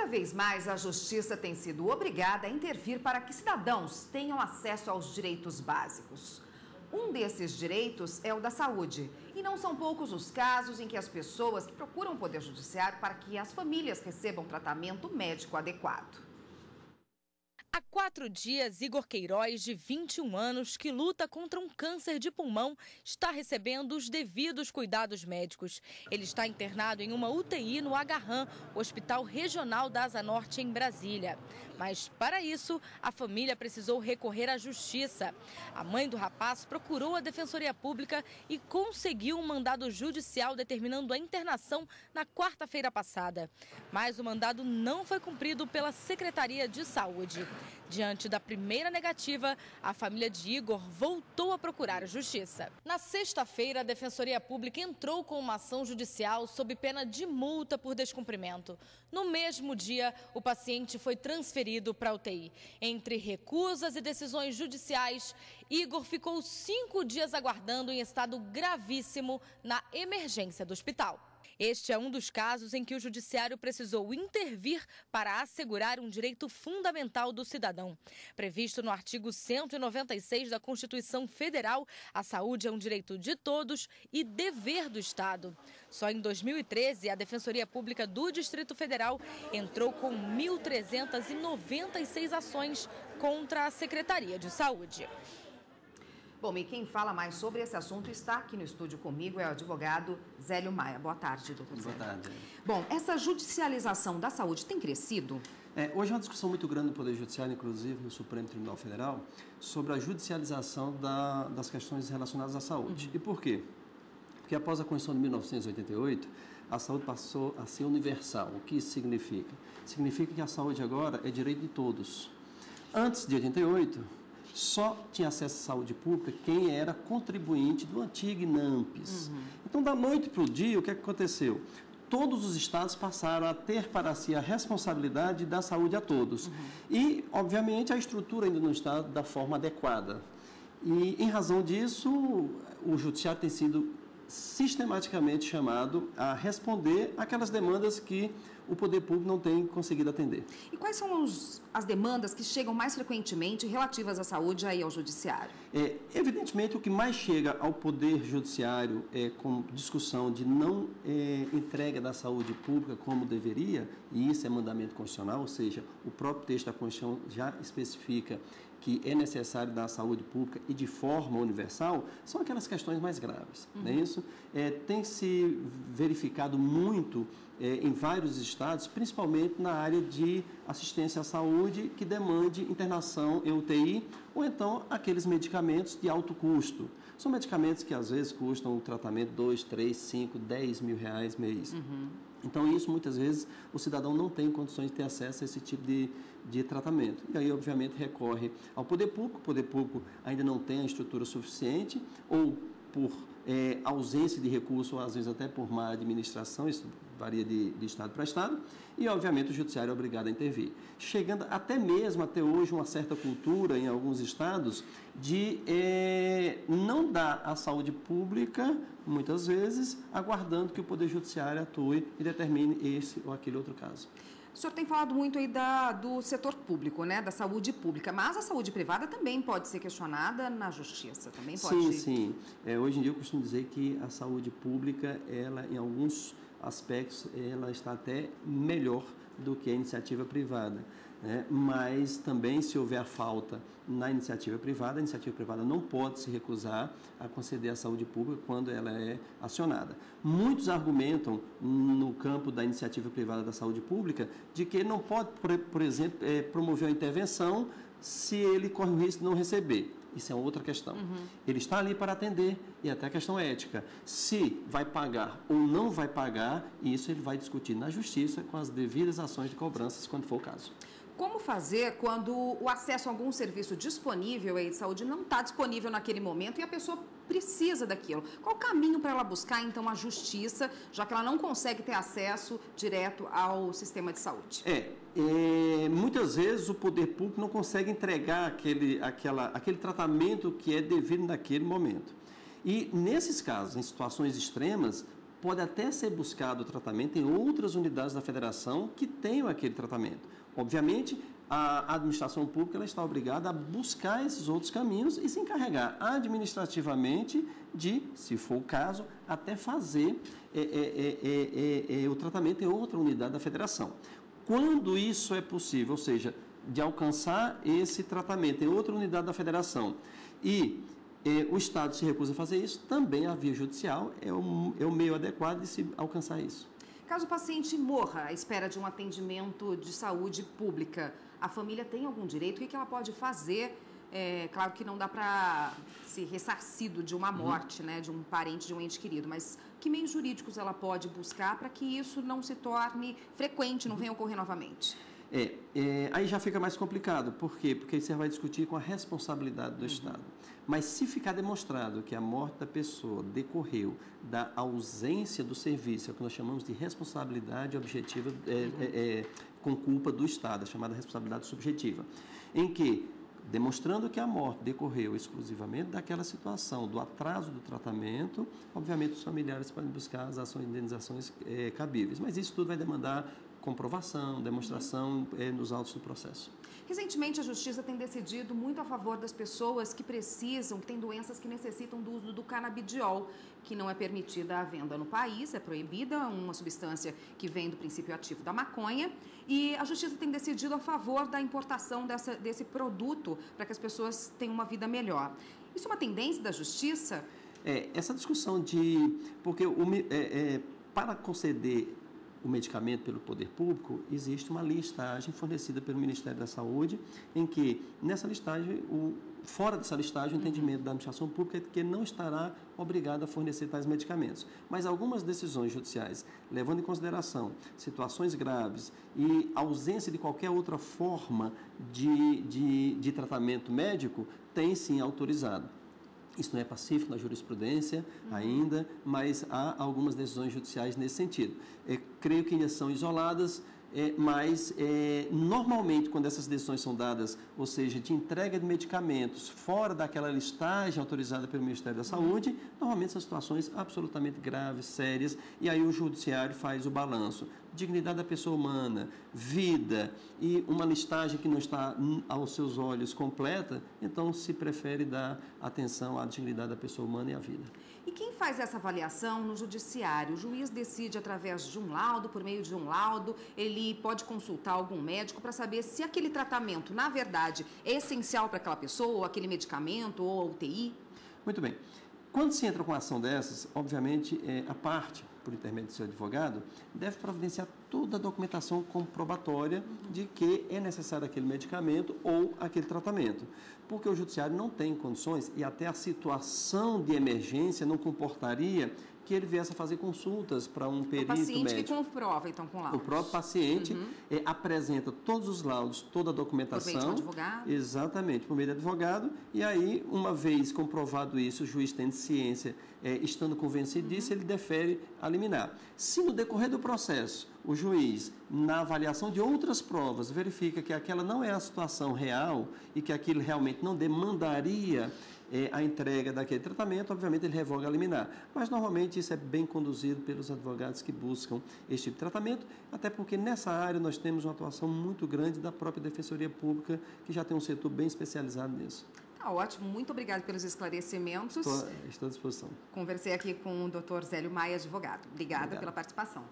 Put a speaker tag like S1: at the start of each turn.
S1: vez mais, a Justiça tem sido obrigada a intervir para que cidadãos tenham acesso aos direitos básicos. Um desses direitos é o da saúde. E não são poucos os casos em que as pessoas procuram o Poder Judiciário para que as famílias recebam tratamento médico adequado.
S2: Há 4 dias, Igor Queiroz, de 21 anos, que luta contra um câncer de pulmão, está recebendo os devidos cuidados médicos. Ele está internado em uma UTI no Agarram, Hospital Regional da Asa Norte, em Brasília. Mas, para isso, a família precisou recorrer à justiça. A mãe do rapaz procurou a Defensoria Pública e conseguiu um mandado judicial determinando a internação na quarta-feira passada. Mas o mandado não foi cumprido pela Secretaria de Saúde. Diante da primeira negativa, a família de Igor voltou a procurar a justiça. Na sexta-feira, a Defensoria Pública entrou com uma ação judicial sob pena de multa por descumprimento. No mesmo dia, o paciente foi transferido para a UTI. Entre recusas e decisões judiciais, Igor ficou 5 dias aguardando em estado gravíssimo na emergência do hospital. Este é um dos casos em que o Judiciário precisou intervir para assegurar um direito fundamental do cidadão. Previsto no artigo 196 da Constituição Federal, a saúde é um direito de todos e dever do Estado. Só em 2013, a Defensoria Pública do Distrito Federal entrou com 1.396 ações contra a Secretaria de Saúde.
S1: Bom, e quem fala mais sobre esse assunto está aqui no estúdio comigo, é o advogado Zélio Maia. Boa tarde, doutor Zélio.
S3: Boa tarde.
S1: Bom, essa judicialização da saúde tem crescido?
S3: Hoje é uma discussão muito grande no Poder Judiciário, inclusive no Supremo Tribunal Federal, sobre a judicialização das questões relacionadas à saúde. E por quê? Porque após a Constituição de 1988, a saúde passou a ser universal. O que isso significa? Significa que a saúde agora é direito de todos. Antes de 88, só tinha acesso à saúde pública quem era contribuinte do antigo INAMPES. Então, da noite para o dia, o que aconteceu? Todos os estados passaram a ter para si a responsabilidade da saúde a todos. E, obviamente, a estrutura ainda não está da forma adequada. E, em razão disso, o judiciário tem sido sistematicamente chamado a responder aquelas demandas que o poder público não tem conseguido atender.
S1: E quais são as demandas que chegam mais frequentemente relativas à saúde aí ao judiciário?
S3: Evidentemente, o que mais chega ao poder judiciário com discussão de não entrega da saúde pública como deveria, e isso é mandamento constitucional, ou seja, o próprio texto da Constituição já especifica que é necessário dar saúde pública e de forma universal, são aquelas questões mais graves. Não é isso? Tem se verificado muito em vários estados, principalmente na área de assistência à saúde, que demande internação em UTI, ou então aqueles medicamentos de alto custo. São medicamentos que às vezes custam um tratamento 2, 3, 5, 10 mil reais mês. Então, isso, muitas vezes, o cidadão não tem condições de ter acesso a esse tipo de tratamento. E aí, obviamente, recorre ao poder público. O poder público ainda não tem a estrutura suficiente, ou por ausência de recurso, ou às vezes até por má administração, isso varia de estado para estado, e, obviamente, o judiciário é obrigado a intervir. Chegando até mesmo, até hoje, uma certa cultura em alguns estados de não dar a saúde pública, muitas vezes, aguardando que o Poder Judiciário atue e determine esse ou aquele outro caso.
S1: O senhor tem falado muito aí do setor público, né, da saúde pública, mas a saúde privada também pode ser questionada na justiça, também pode?
S3: Sim. Hoje em dia eu costumo dizer que a saúde pública, ela, em alguns aspectos, ela está até melhor do que a iniciativa privada. Mas também, se houver falta na iniciativa privada, a iniciativa privada não pode se recusar a conceder a saúde pública quando ela é acionada. Muitos argumentam no campo da iniciativa privada da saúde pública de que ele não pode, por exemplo, promover uma intervenção se ele corre o risco de não receber. Isso é outra questão. Ele está ali para atender, e até a questão ética. Se vai pagar ou não vai pagar, isso ele vai discutir na justiça com as devidas ações de cobranças, quando for o caso.
S1: Como fazer quando o acesso a algum serviço disponível aí de saúde não está disponível naquele momento e a pessoa precisa daquilo? Qual o caminho para ela buscar, então, a justiça, já que ela não consegue ter acesso direto ao sistema de saúde?
S3: Muitas vezes o poder público não consegue entregar aquele tratamento que é devido naquele momento. E, nesses casos, em situações extremas, pode até ser buscado o tratamento em outras unidades da federação que tenham aquele tratamento. Obviamente, a administração pública ela está obrigada a buscar esses outros caminhos e se encarregar administrativamente de, se for o caso, até fazer o tratamento em outra unidade da federação. Quando isso é possível, ou seja, de alcançar esse tratamento em outra unidade da federação e o Estado se recusa a fazer isso, também a via judicial é o meio adequado de se alcançar isso.
S1: Caso o paciente morra à espera de um atendimento de saúde pública, a família tem algum direito? O que ela pode fazer? Claro que não dá para ser ressarcido de uma morte, né, de um parente, de um ente querido, mas que meios jurídicos ela pode buscar para que isso não se torne frequente, não venha ocorrer novamente?
S3: Aí já fica mais complicado. Por quê? Porque aí você vai discutir com a responsabilidade do Estado. Mas se ficar demonstrado que a morte da pessoa decorreu da ausência do serviço, é o que nós chamamos de responsabilidade objetiva com culpa do Estado, a chamada responsabilidade subjetiva, em que, demonstrando que a morte decorreu exclusivamente daquela situação, do atraso do tratamento, obviamente os familiares podem buscar as ações de indenizações cabíveis. Mas isso tudo vai demandar comprovação, demonstração nos autos do processo.
S1: Recentemente, a Justiça tem decidido muito a favor das pessoas que precisam, que têm doenças que necessitam do uso do canabidiol, que não é permitida a venda no país, é proibida, uma substância que vem do princípio ativo da maconha, e a Justiça tem decidido a favor da importação desse produto para que as pessoas tenham uma vida melhor. Isso é uma tendência da Justiça?
S3: Essa discussão porque para conceder o medicamento pelo poder público, existe uma listagem fornecida pelo Ministério da Saúde, em que, nessa listagem, fora dessa listagem, o entendimento da administração pública é que não estará obrigado a fornecer tais medicamentos. Mas algumas decisões judiciais, levando em consideração situações graves e ausência de qualquer outra forma de tratamento médico, têm sim autorizado. Isso não é pacífico na jurisprudência ainda, mas há algumas decisões judiciais nesse sentido. Creio que ainda são isoladas, mas normalmente quando essas decisões são dadas, ou seja, de entrega de medicamentos fora daquela listagem autorizada pelo Ministério da Saúde, normalmente são situações absolutamente graves, sérias, e aí o judiciário faz o balanço. Dignidade da pessoa humana, vida e uma listagem que não está aos seus olhos completa, então se prefere dar atenção à dignidade da pessoa humana e à vida.
S1: E quem faz essa avaliação no judiciário? O juiz decide através de um laudo, por meio de um laudo, ele pode consultar algum médico para saber se aquele tratamento, na verdade, é essencial para aquela pessoa, ou aquele medicamento, ou a UTI?
S3: Muito bem. Quando se entra com uma ação dessas, obviamente, a parte, por intermédio do seu advogado, deve providenciar toda a documentação comprobatória de que é necessário aquele medicamento ou aquele tratamento. Porque o judiciário não tem condições e até a situação de emergência não comportaria que ele viesse a fazer consultas para um perito médico.
S1: O paciente que comprova, então, com laudos.
S3: O próprio paciente apresenta todos os laudos, toda a documentação.
S1: Por meio de um advogado?
S3: Exatamente, por meio de advogado. E aí, uma vez comprovado isso, o juiz tendo ciência, estando convencido disso, ele defere a liminar. Se no decorrer do processo, o juiz, na avaliação de outras provas, verifica que aquela não é a situação real e que aquilo realmente não demandaria a entrega daquele tratamento, obviamente ele revoga a liminar. Mas normalmente isso é bem conduzido pelos advogados que buscam esse tipo de tratamento, até porque nessa área nós temos uma atuação muito grande da própria Defensoria Pública, que já tem um setor bem especializado nisso.
S1: Tá ótimo, muito obrigada pelos esclarecimentos.
S3: Estou à disposição.
S1: Conversei aqui com o Dr. Zélio Maia, advogado. Obrigada pela participação.